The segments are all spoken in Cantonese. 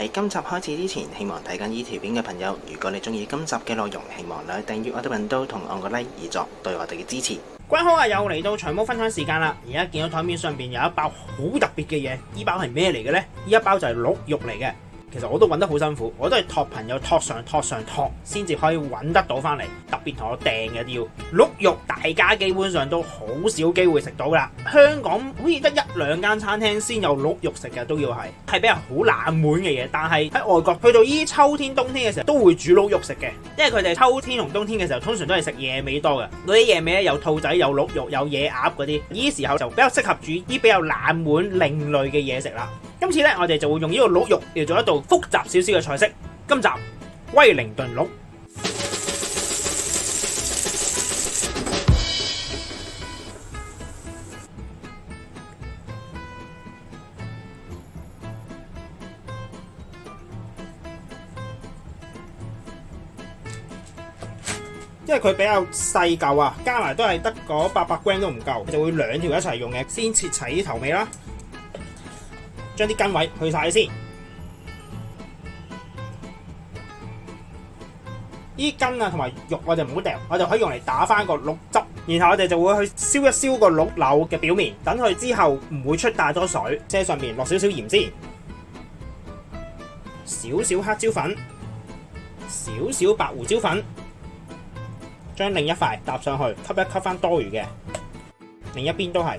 喺今集開始之前，希望睇緊呢條片嘅朋友，如果你中意今集嘅內容，希望你訂閱我哋頻道同按個 like 以作對我哋嘅支持。各位好啊，又嚟到長毛分享時間啦！而家見到台面上邊有一包好特別嘅嘢，呢包係咩嚟嘅呢？呢一包就係鹿肉嚟嘅。其實我都揾得好辛苦，我都係託朋友託上先至可以揾得到翻嚟。特別同我訂嘅要鹿肉，大家基本上都好少機會食到噶啦。香港好似得一兩間餐廳先有鹿肉食嘅，都要係比較好冷門嘅嘢。但係喺外國去到呢秋天冬天嘅時候，都會煮鹿肉食嘅，因為佢哋秋天同冬天嘅時候通常都係食野味多嘅。嗰啲野味咧有兔仔、有鹿肉、有野鴨嗰啲，呢時候就比較適合煮啲比較冷門另類嘅嘢食啦。今次咧，我哋就會用呢個鹿肉嚟做一道複雜少少嘅菜式。今集威靈頓鹿，因為佢比較細嚿啊，加埋都係得嗰800 gram 都唔夠，就會兩條一齊用嘅。先切齊啲頭尾啦。將啲筋位去晒先，呢筋啊同埋肉我哋唔好掉，我哋可以用嚟打翻個鹿汁，然後我哋就會去燒一燒個鹿柳嘅表面，等佢之後唔會出太多水，即係上面落少少鹽先，少少黑椒粉，少少白胡椒粉，將另一塊搭上去，吸一吸翻多餘嘅，另一邊都係。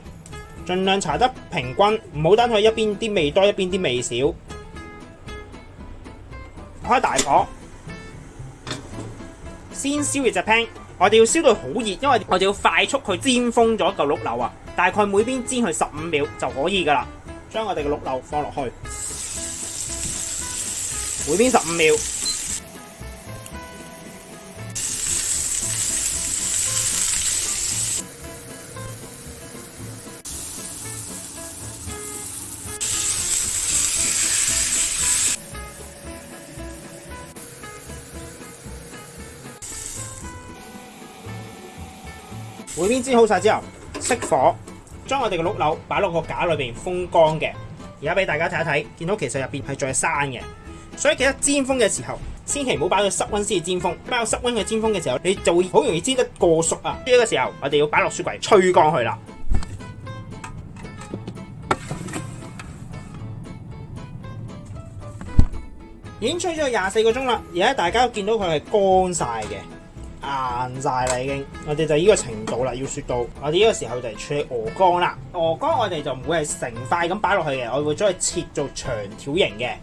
盡量搽得平均，唔好等佢一邊啲味多，一邊啲味少。開大火，先燒熱隻 pan，我哋要燒到好熱，因為我哋要快速去煎封咗嚿鹿柳啊！大概每邊煎去15秒就可以噶啦。將我哋嘅鹿柳放落去，每邊15秒。每邊煎好晒之後，熄火，將我哋嘅鹿柳擺落個架裏邊風乾嘅。而家俾大家睇一睇，見到其實入邊係仲係生嘅，所以記得煎封嘅時候，千祈唔好擺到室溫先至煎封。擺到室溫嘅煎封嘅時候，你就會好容易煎得過熟啊！呢個時候，我哋要擺落雪櫃吹乾佢啦。已經吹咗24個鐘啦，而家大家都見到佢係乾晒嘅。硬晒啦已經，我哋就呢個程度啦，要雪到。我哋呢個時候就係處理鵝肝啦。鵝肝我哋就唔會係成塊咁擺落去嘅，我會將佢切做長條形嘅。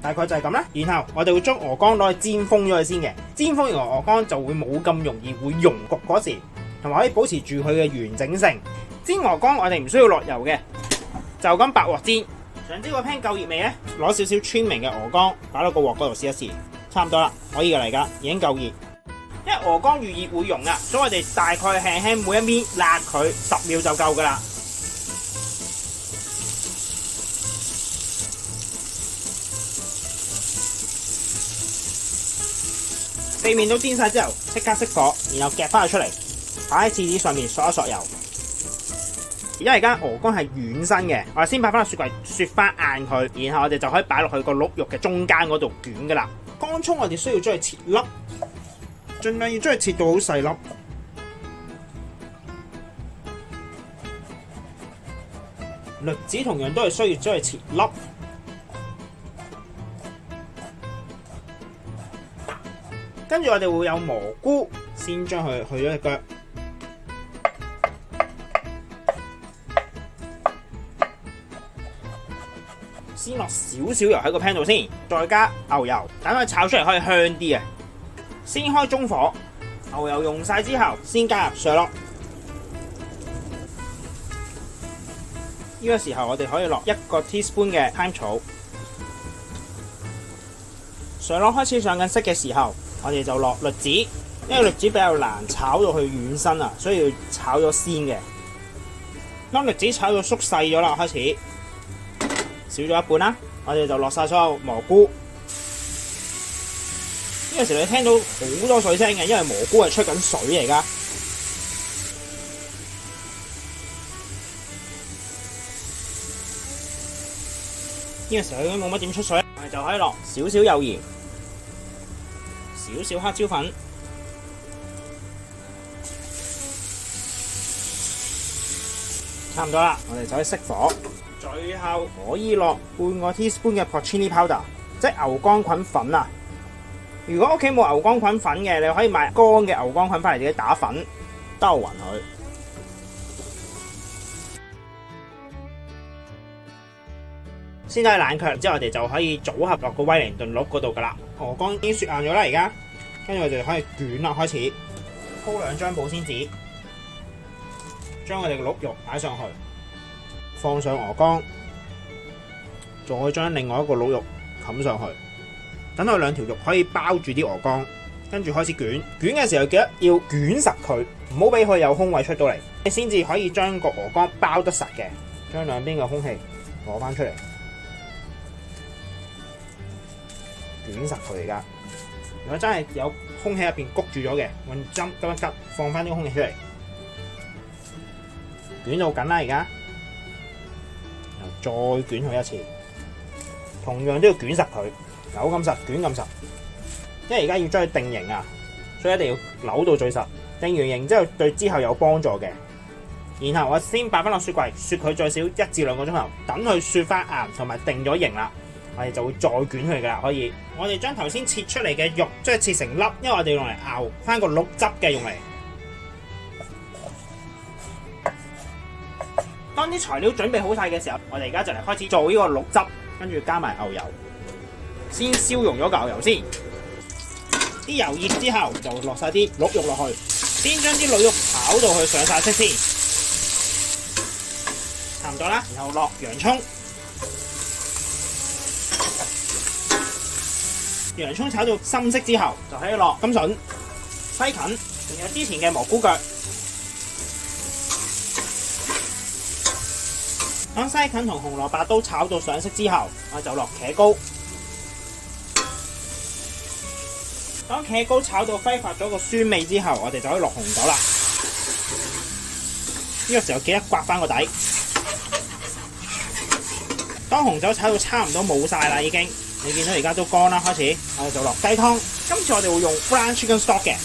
大概就係咁啦。然後我哋會將鵝肝攞去煎封咗佢先嘅。煎封完鵝肝就會冇咁容易會溶焗嗰時，同埋可以保持住佢嘅完整性。煎鵝肝我哋唔需要落油嘅，就咁白鑊煎。想知個 pan 夠熱未呢？攞少少川明嘅鵝肝擺落個鑊嗰度試一試，差唔多啦，可以㗎嚟㗎，已經夠熱。因為鵝肝遇熱會溶啊，所以我哋大概輕輕每一邊辣佢10秒就夠㗎啦。四面都煎晒之後，即刻熄火，然後夾翻佢出嚟，擺喺廁紙上面索一索油。因為而家鵝肝係軟身嘅，我哋先擺翻落雪櫃雪翻硬佢，然後我哋就可以擺落去個鹿肉嘅中間嗰度捲噶啦。乾葱我哋需要將佢切粒，盡量要將佢切到好細粒。栗子同樣都係需要將佢切粒。跟住我哋會有蘑菇，先將佢去咗隻腳。先落少少油喺個 pan 度先，再加牛油，等佢炒出嚟可以香啲啊！先開中火，牛油用晒之後，先加入上落。呢個時候我哋可以落1個 teaspoon 嘅香草。上落開始上緊色嘅時候，我哋就落栗子，因為栗子比較難炒到去軟身啊，所以要炒咗先嘅。當栗子炒到縮細咗啦，開始。少咗一半啦，我哋就落晒所有蘑菇。呢個時你聽到好多水聲嘅，因為蘑菇係出緊水嚟噶。呢個時候已經冇乜點出水，我哋就可以落少少幼鹽、少少黑椒粉，差唔多啦。我哋就可以熄火，最後可以落半個 teaspoon 嘅 porcini powder， 即係牛肝菌粉啊！如果屋企冇牛肝菌粉嘅，你可以買乾嘅牛肝菌翻嚟自己打粉，兜勻佢。先睇冷卻之後，我哋就可以組合落個威靈頓鹿嗰度噶啦。鵝肝已經雪硬咗啦，而家跟住我哋就可以捲啦，開始鋪2張保鮮紙，將我哋嘅鹿肉擺上去，放上鵝肝，再將另外一個鹿肉冚上去，等佢2條肉可以包住啲鵝肝，跟住開始捲。捲嘅時候記得要捲實佢，唔好俾佢有空位出到嚟，你先至可以將個鵝肝包得實嘅。將兩邊嘅空氣攞翻出嚟。捲實佢而家，如果真係有空氣入邊谷住咗嘅，用針急一急，放翻啲空氣出嚟，捲到緊啦而家，再捲佢一次，同樣都要捲實佢，扭咁實，捲咁實，因為而家要將佢定型啊，所以一定要扭到最實，定完型之後對之後有幫助嘅。然後我先擺翻落雪櫃，雪佢最少1至2個鐘頭，等佢雪翻硬同埋定咗型啦。我哋就會再捲佢噶啦，可以。我哋將頭先切出嚟嘅肉，即係切成粒，因為我哋用嚟熬翻個鹿汁嘅用嚟。當啲材料準備好晒嘅時候，我哋而家就嚟開始做呢個鹿汁，跟住加埋牛油。先燒溶咗個牛油先，啲油熱之後就落晒啲鹿肉落去，先將啲鹿肉炒到佢上晒色先，差唔多啦。然後落洋葱。洋葱炒到深色之後，就可以落甘筍、西芹，仲有之前嘅蘑菇腳。當西芹同紅蘿蔔都炒到上色之後，我就落茄膏。當茄膏炒到揮發咗個酸味之後，我哋就可以落紅酒啦。呢個時候記得刮翻個底。當紅酒炒到差唔多冇晒啦，已經。你見到而家都乾啦，開始我哋就落雞湯。今次我哋會用 brown chicken stock 嘅，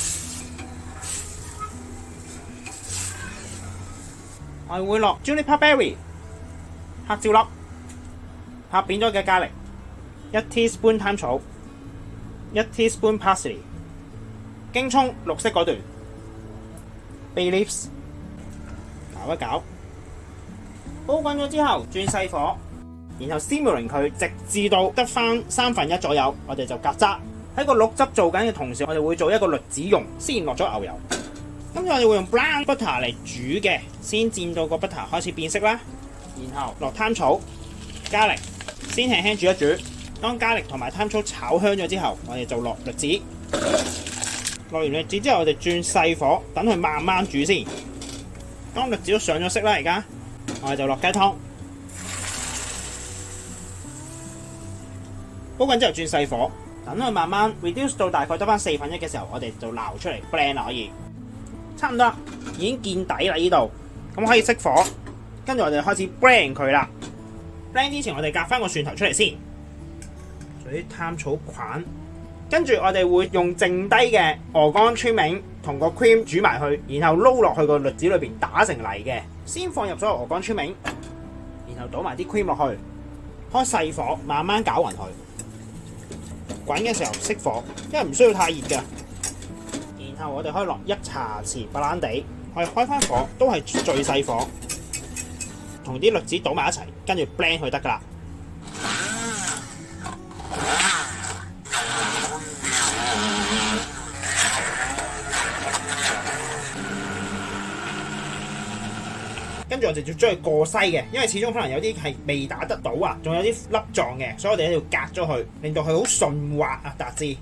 我哋會落 juniper berry 黑椒粒，拍扁咗嘅咖喱，1 teaspoon 貪草，1 teaspoon parsley， 京葱綠色嗰段 ，bay leaves， 攪一攪，煲滾咗之後轉細火。然後 simmering 佢，直至到得翻1/3左右，我哋就隔渣。喺個鹿汁做緊嘅同時，我哋會做一個栗子蓉，先落咗牛油。今次我哋會用 brown butter 嚟煮嘅，先煎到個 butter 開始變色啦。然後落貪草、加力，先輕輕煮一煮。當加力同埋貪草炒香咗之後，我哋就落栗子。落完栗子之後，我哋轉細火，等佢慢慢煮先。當栗子都上咗色啦，而家我哋就落雞湯。煲緊之後轉細火，等佢慢慢 reduce 到大概得翻1/4嘅時候，我哋就撈出嚟 blend 啦，可以差唔多，已經見底啦呢度，咁可以熄火，跟住我哋開始 blend 佢啦。blend 之前我哋夾翻個蒜頭出嚟先，做啲貪草菌，跟住我哋會用剩低嘅鵝肝 trimming 同個 cream 煮埋去，然後撈落去個栗子裏邊打成泥嘅，先放入咗鵝肝 trimming，然後倒埋啲 cream 落去，開細火慢慢攪勻佢。滾嘅時候熄火，因為唔需要太熱嘅。然後我哋可以落1茶匙白蘭地，我哋開翻火，都係最細火，同啲栗子倒埋一齊，跟住 blend 佢得噶啦。跟住我哋就將佢過篩嘅，因為始終可能有啲係未打得到啊，仲有啲粒狀嘅，所以我哋一定要隔咗佢，令到佢好順滑啊，達至。呢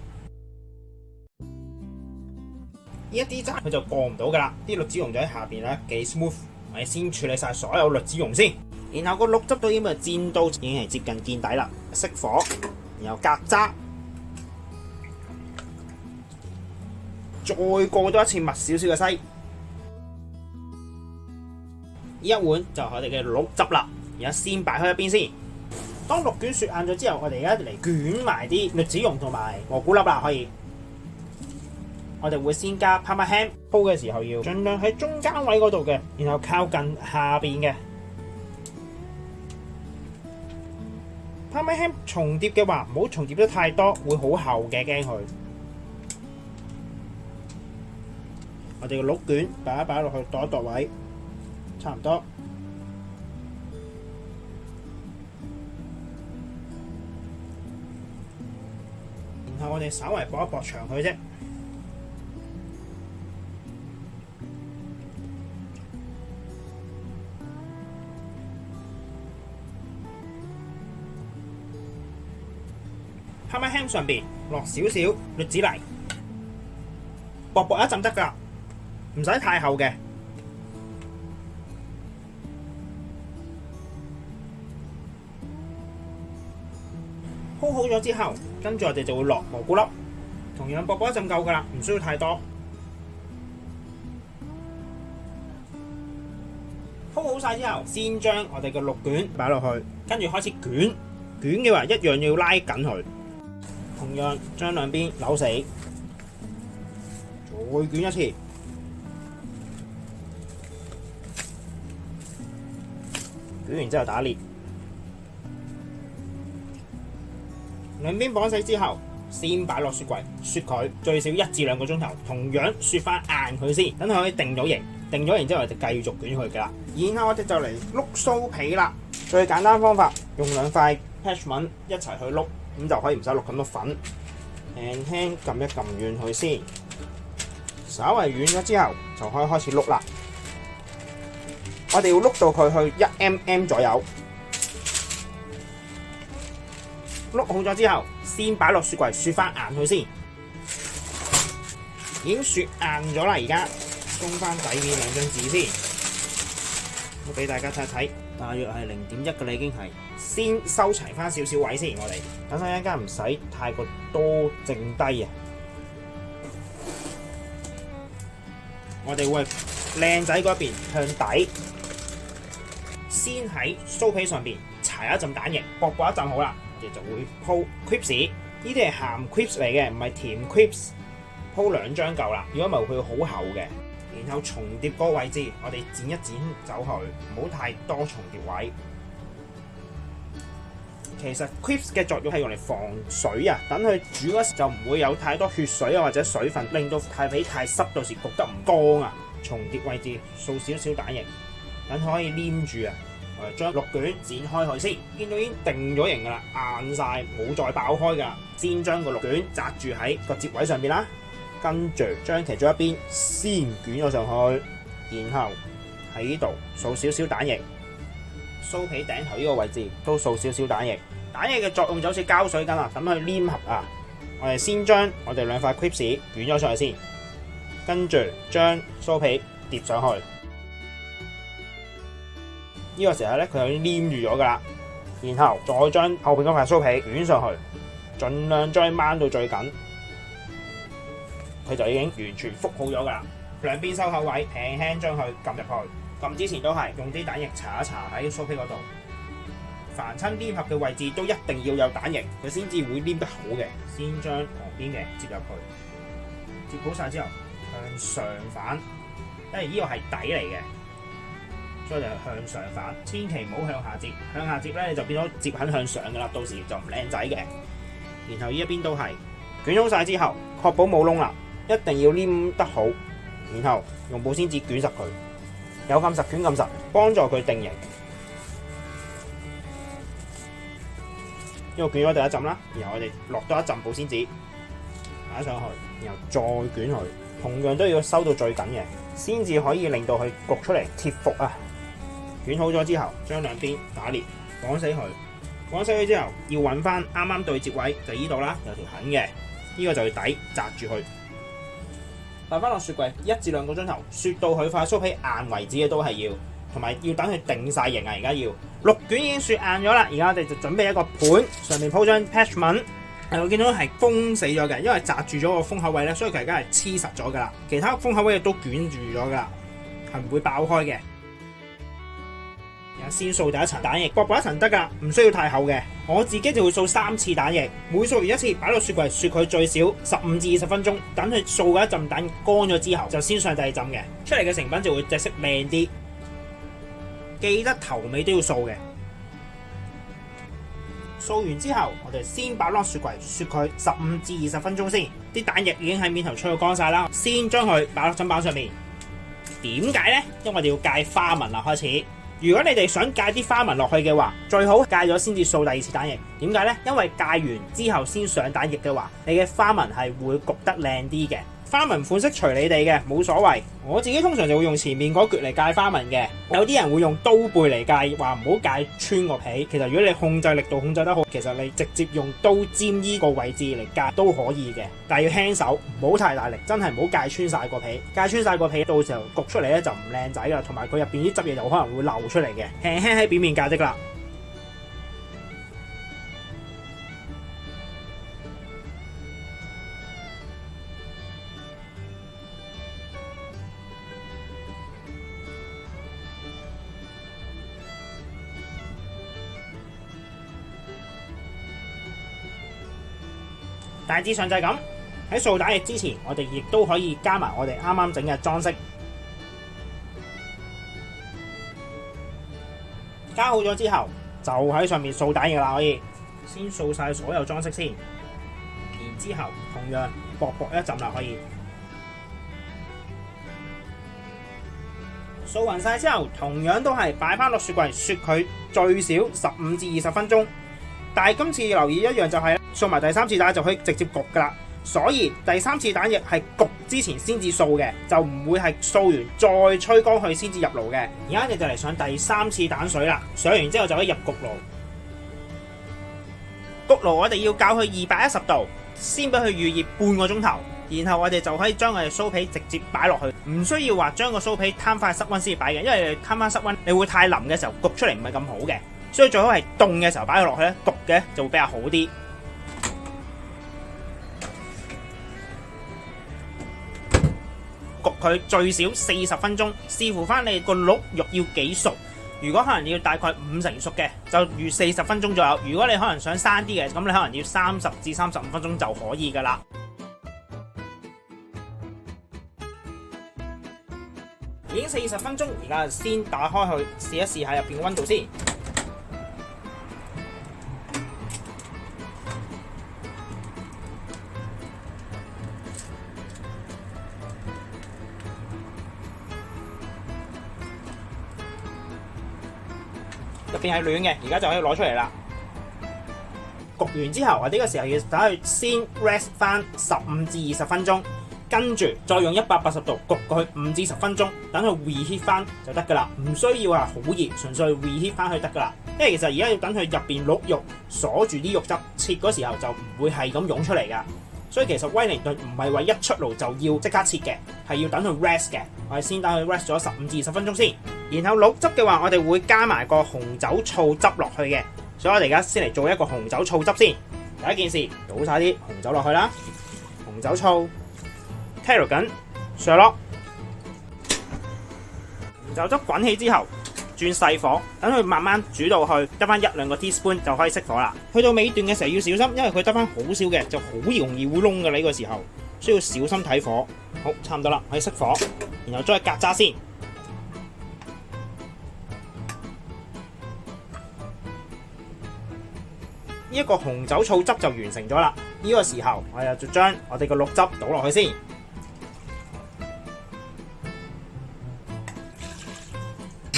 一啲渣佢就過唔到噶啦，啲栗子蓉就喺下邊咧幾 smooth。我哋先處理晒所有栗子蓉先，然後個鹿汁都已經煎到已經係接近見底啦，熄火，然後隔渣，再過多一次密少少嘅篩。呢一碗就係我哋嘅鹿汁啦，而家先擺開一邊先。當鹿卷雪硬咗之後，我哋而家嚟捲埋啲栗子蓉同埋蘑菇粒啦。可以，我哋會先加 Parma ham， 鋪嘅時候要盡量喺中間位嗰度嘅，然後靠近下邊嘅。Parma ham 重疊嘅話，唔好重疊得太多，會好厚嘅，驚佢。我哋個鹿卷擺一擺落去，度一度位，差唔多。然後我哋稍微搏一搏長佢啫。Parma ham 上邊落少少栗子泥，薄薄一浸得㗎，唔使太厚嘅。鋪好咗之後，跟住我哋就會落蘑菇粒，同樣薄薄一浸夠㗎啦，唔需要太多。鋪好晒之後，先將我哋嘅鹿卷擺落去，跟住開始捲。捲嘅話一樣要拉緊佢，同樣將兩邊扭死，再捲一次。捲完之後打裂。兩邊綁死之後，先擺落雪櫃雪佢最少1至2個鐘頭，同樣雪翻硬佢先，等佢可以定咗型。定咗型之後，我哋繼續捲佢㗎啦。然後我哋就嚟碌酥皮啦。最簡單方法，用2塊 parchment 一齊去碌，咁就可以唔使落咁多粉。輕輕撳一撳軟佢先，稍為軟咗之後，就可以開始碌啦。我哋要碌到佢去1mm 左右。碌好咗之後，先擺落雪櫃雪翻硬佢先。已經雪硬咗啦，而家鬆翻底面2張紙先，我俾大家睇睇，大約係0.1嘅啦，已經係。先收齊翻少少位先，我哋等陣間唔使太過多剩低啊。我哋會靚仔嗰邊向底，先喺酥皮上邊搽一浸蛋液，薄薄一浸好啦。我哋就會鋪 crisps， 呢啲係鹹 crisps 嚟嘅，唔係甜 crisps。鋪2張夠啦，如果唔係會好厚嘅。然後重疊嗰個位置，我哋剪一剪走去，唔好太多重疊位。其實 crisps 嘅作用係用嚟防水啊，等佢煮嗰時就唔會有太多血水啊或者水分，令到太皮太濕，到時焗得唔乾啊。重疊位置掃少少蛋液，等佢可以黏住啊。我哋將鹿卷剪開佢先，見到已經定咗型㗎啦，硬晒冇再爆開㗎。先將個鹿卷紮住喺個接位上邊啦，跟住將其中一邊先捲咗上去，然後喺呢度掃少少蛋液。酥皮頂頭呢個位置都掃少少蛋液，蛋液嘅作用就好似膠水咁啦，等佢黏合啊。我哋先將我哋2塊 crisps 捲咗上去先，跟住將酥皮疊上去。呢個時候咧，佢已經黏住咗噶啦，然後再將後邊嗰塊酥皮捲上去，盡量將佢掹到最緊，佢就已經完全覆好咗噶啦。兩邊收口位，輕輕將佢撳入去。撳之前都係用啲蛋液搽一搽喺酥皮嗰度，凡親黏合嘅位置都一定要有蛋液，佢先至會黏得好嘅。先將旁邊嘅接入去，接好晒之後向上反，因為呢個係底嚟嘅，所以就向上反，千祈唔好向下接。向下接咧，你就變咗接緊向上噶啦，到時就唔靚仔嘅。然後呢一邊都係捲好晒之後，確保冇窿啦，一定要黏得好，然後用保鮮紙捲實佢。有咁實捲咁實，幫助佢定型。因為捲咗第一浸啦，然後我哋落多一浸保鮮紙擺上去，然後再捲佢，同樣都要收到最緊嘅，先至可以令到佢焗出嚟貼服啊！捲好咗之後，將兩邊打裂，綁死佢。綁死佢之後，要揾翻啱啱對接位，就依度啦，有條痕嘅，呢個就要底紮住佢。擺翻落雪櫃1至2個鐘頭，雪到佢塊酥皮硬為止嘅都係要，同埋要等佢定晒型啊！而家要鹿卷已經雪硬咗啦，而家我哋就準備一個盤，上面鋪張 parchment。我見到係封死咗嘅，因為紮住咗個封口位咧，所以佢而家係黐實咗噶啦。其他封口位亦都捲住咗噶啦，係唔會爆開嘅。而先掃第一層蛋液，薄薄一層得㗎，唔需要太厚嘅。我自己就會掃3次蛋液，每掃完一次擺落雪櫃雪佢最少15至20分鐘，等佢掃嗰一浸蛋乾咗之後，就先上第二浸嘅，出嚟嘅成品就會隻色靚啲。記得頭尾都要掃嘅。掃完之後，我哋先擺落雪櫃雪佢15至20分鐘先。啲蛋液已經喺面頭吹到乾晒啦，先將佢擺落砧板上面。點解呢？因為我哋要戒花紋啦。開始，如果你哋想戒啲花紋落去嘅話，最好戒咗先至掃第二次蛋液。點解呢？因為戒完之後先上蛋液嘅話，你嘅花紋係會焗得靚啲嘅。花紋款式隨你哋嘅，冇所謂。我自己通常就會用前面嗰橛嚟戒花紋嘅，有啲人會用刀背嚟戒，話唔好戒穿個皮。其實如果你控制力度控制得好，其實你直接用刀尖呢個位置嚟戒都可以嘅，但係要輕手，唔好太大力，真係唔好戒穿晒個皮。戒穿晒個皮，到時候焗出嚟咧就唔靚仔啦，同埋佢入邊啲汁液有可能會漏出嚟嘅。輕輕喺表面戒即啦。大致上就係咁。喺掃蛋液之前，我哋亦都可以加埋我哋啱啱整嘅裝飾。加好咗之後，就喺上面掃蛋液啦。可以先掃晒所有裝飾先，然之後同樣薄薄一浸啦。可以掃勻晒之後，同樣都係擺翻落雪櫃雪佢最少15至20分鐘。但係今次留意一樣就係掃埋第3次蛋就可以直接焗㗎啦，所以第3次蛋液係焗之前先至掃嘅，就唔會係掃完再吹乾佢先至入爐嘅。而家你就嚟上第3次蛋水啦，上完之後就可以入焗爐。焗爐我哋要校去210度，先俾佢預熱半個鐘頭，然後我哋就可以將我哋酥皮直接擺落去，唔需要話將個酥皮攤翻室溫先擺嘅，因為攤翻室溫你會太腍嘅時候焗出嚟唔係咁好嘅。所以最好係凍嘅時候擺佢落去咧，焗嘅就會比較好啲。焗佢最少40分鐘，視乎翻你個碌肉要幾熟。如果可能要大概50%熟嘅，就預40分鐘左右。如果你可能想生啲嘅，咁你可能要30至35分鐘就可以噶啦。已經40分鐘，而家先打開去試一試下入邊嘅溫度先。入邊係暖嘅，而家就可以攞出嚟啦。焗完之後，我呢個時候要等佢先 rest 翻15至20分鐘，跟住再用180度焗佢5至10分鐘，等佢 reheat 翻就得噶啦。唔需要話好熱，純粹 reheat 翻去得噶啦。因為其實而家要等佢入邊碌肉鎖住啲肉汁，切嗰時候就唔會係咁湧出嚟噶。所以其實威靈頓唔係話一出爐就要即刻切嘅，係要等佢 rest 嘅。我哋先等佢 rest 咗15至20分鐘先。然後滷汁嘅話，我哋會加埋個紅酒醋汁落去嘅。所以我哋而家先嚟做一個紅酒醋汁先。第一件事，倒晒啲紅酒落去啦，紅酒醋、tarragon、上落。紅酒汁滾起之後，轉細火，等佢慢慢煮到去得翻1-2個 teaspoon 就可以熄火啦。去到尾段嘅時候要小心，因為佢得翻好少嘅，就好容易會燶嘅呢個時候，需要小心睇火。好，差唔多啦，可以熄火，然後再隔渣先。呢一個紅酒醋汁就完成咗啦。呢個時候我又就將我哋個滷汁倒落去先，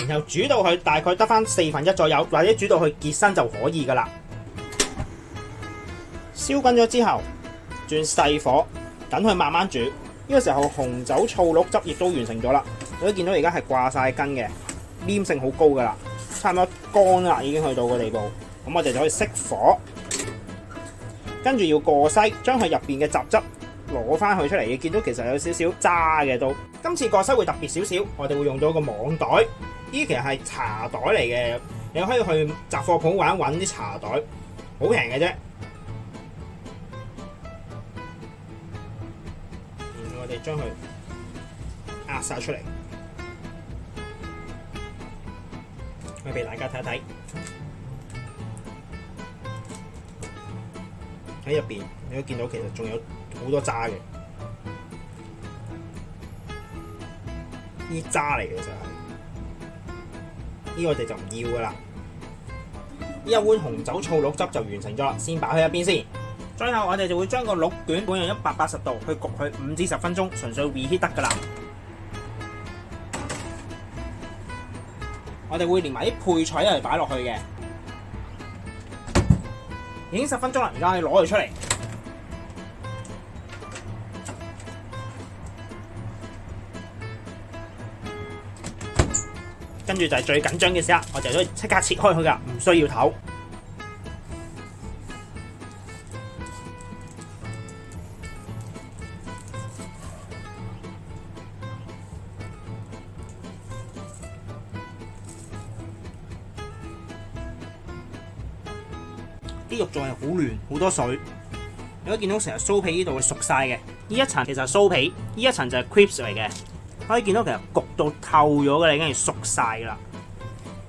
然後煮到佢大概得翻1/4左右，或者煮到佢結身就可以噶啦。燒滾咗之後，轉細火，等佢慢慢煮。呢個時候紅酒醋滷汁亦都完成咗啦。你都見到而家係掛晒根嘅，黏性好高噶啦，差唔多乾啦，已經去到個地步。咁我哋就可以熄火，跟住要過篩，將佢入邊嘅雜質攞翻佢出嚟。你見到其實有少少渣嘅都。今次過篩會特別少少，我哋會用到個網袋，呢啲其實係茶袋嚟嘅，你可以去雜貨鋪揾啲茶袋，好平嘅啫。然後我哋將佢壓晒出嚟，去俾大家睇一睇。喺入邊你都見到其實仲有好多渣嘅，呢啲渣嚟嘅就係，呢個我哋就唔要噶啦。呢一碗紅酒醋鹿汁就完成咗啦，先擺喺一邊先。最後我哋就會將個鹿卷搬用180度去焗佢5至10分鐘，純粹 reheat 得噶啦。我哋會連埋啲配菜一齊擺落去嘅。已經10分鐘啦，而家可以攞佢出嚟。跟住就係最緊張嘅時刻，我哋都即刻切開佢㗎，唔需要唞。啲肉仲係好嫩，好多水。你可以見到成日酥皮呢度係熟晒嘅，呢一層其實係酥皮，呢一層就係 crisp 嚟嘅。可以見到其實焗到透咗嘅啦，已經係熟晒㗎啦。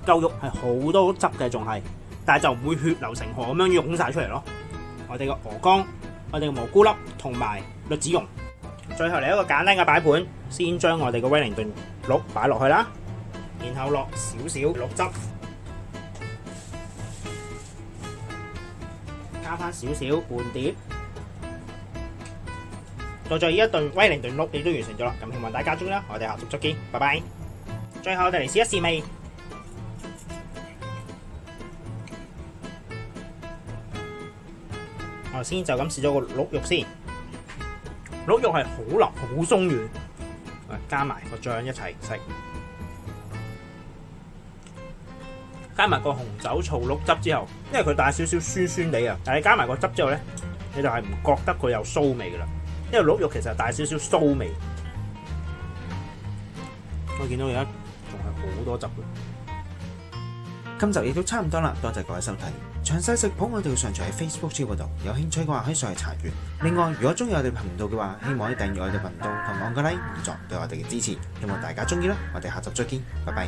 嚿肉係好多汁嘅，仲係，但係就唔會血流成河咁樣湧晒出嚟咯。我哋嘅鵝肝、我哋嘅蘑菇粒同埋栗子蓉。最後嚟一個簡單嘅擺盤，先將我哋嘅威靈頓鹿擺落去啦，然後落少少鹿汁。加翻少少半碟，到咗呢一頓威靈頓鹿亦都完成咗啦。咁希望大家中意啦，我哋下集再見，拜拜。最後我哋嚟試一試味，我先就咁試咗個鹿肉先，鹿肉係好腍好鬆軟，加埋個醬一齊食。加埋個紅酒醋鹿汁之後，因為佢帶少少酸酸地啊，但係你加埋個汁之後咧，你就係唔覺得佢有臊味噶啦。因為鹿肉其實帶少少臊味，我見到而家仲係好多汁嘅。今集亦都差唔多啦，多謝各位收睇。詳細食譜我哋會上傳喺 Facebook 嗰度，有興趣嘅話可以上去查閱。另外，如果中意我哋頻道嘅話，希望可以訂閱我哋頻道同按個 like 以作對我哋嘅支持。希望大家中意啦，我哋下集再見，拜拜。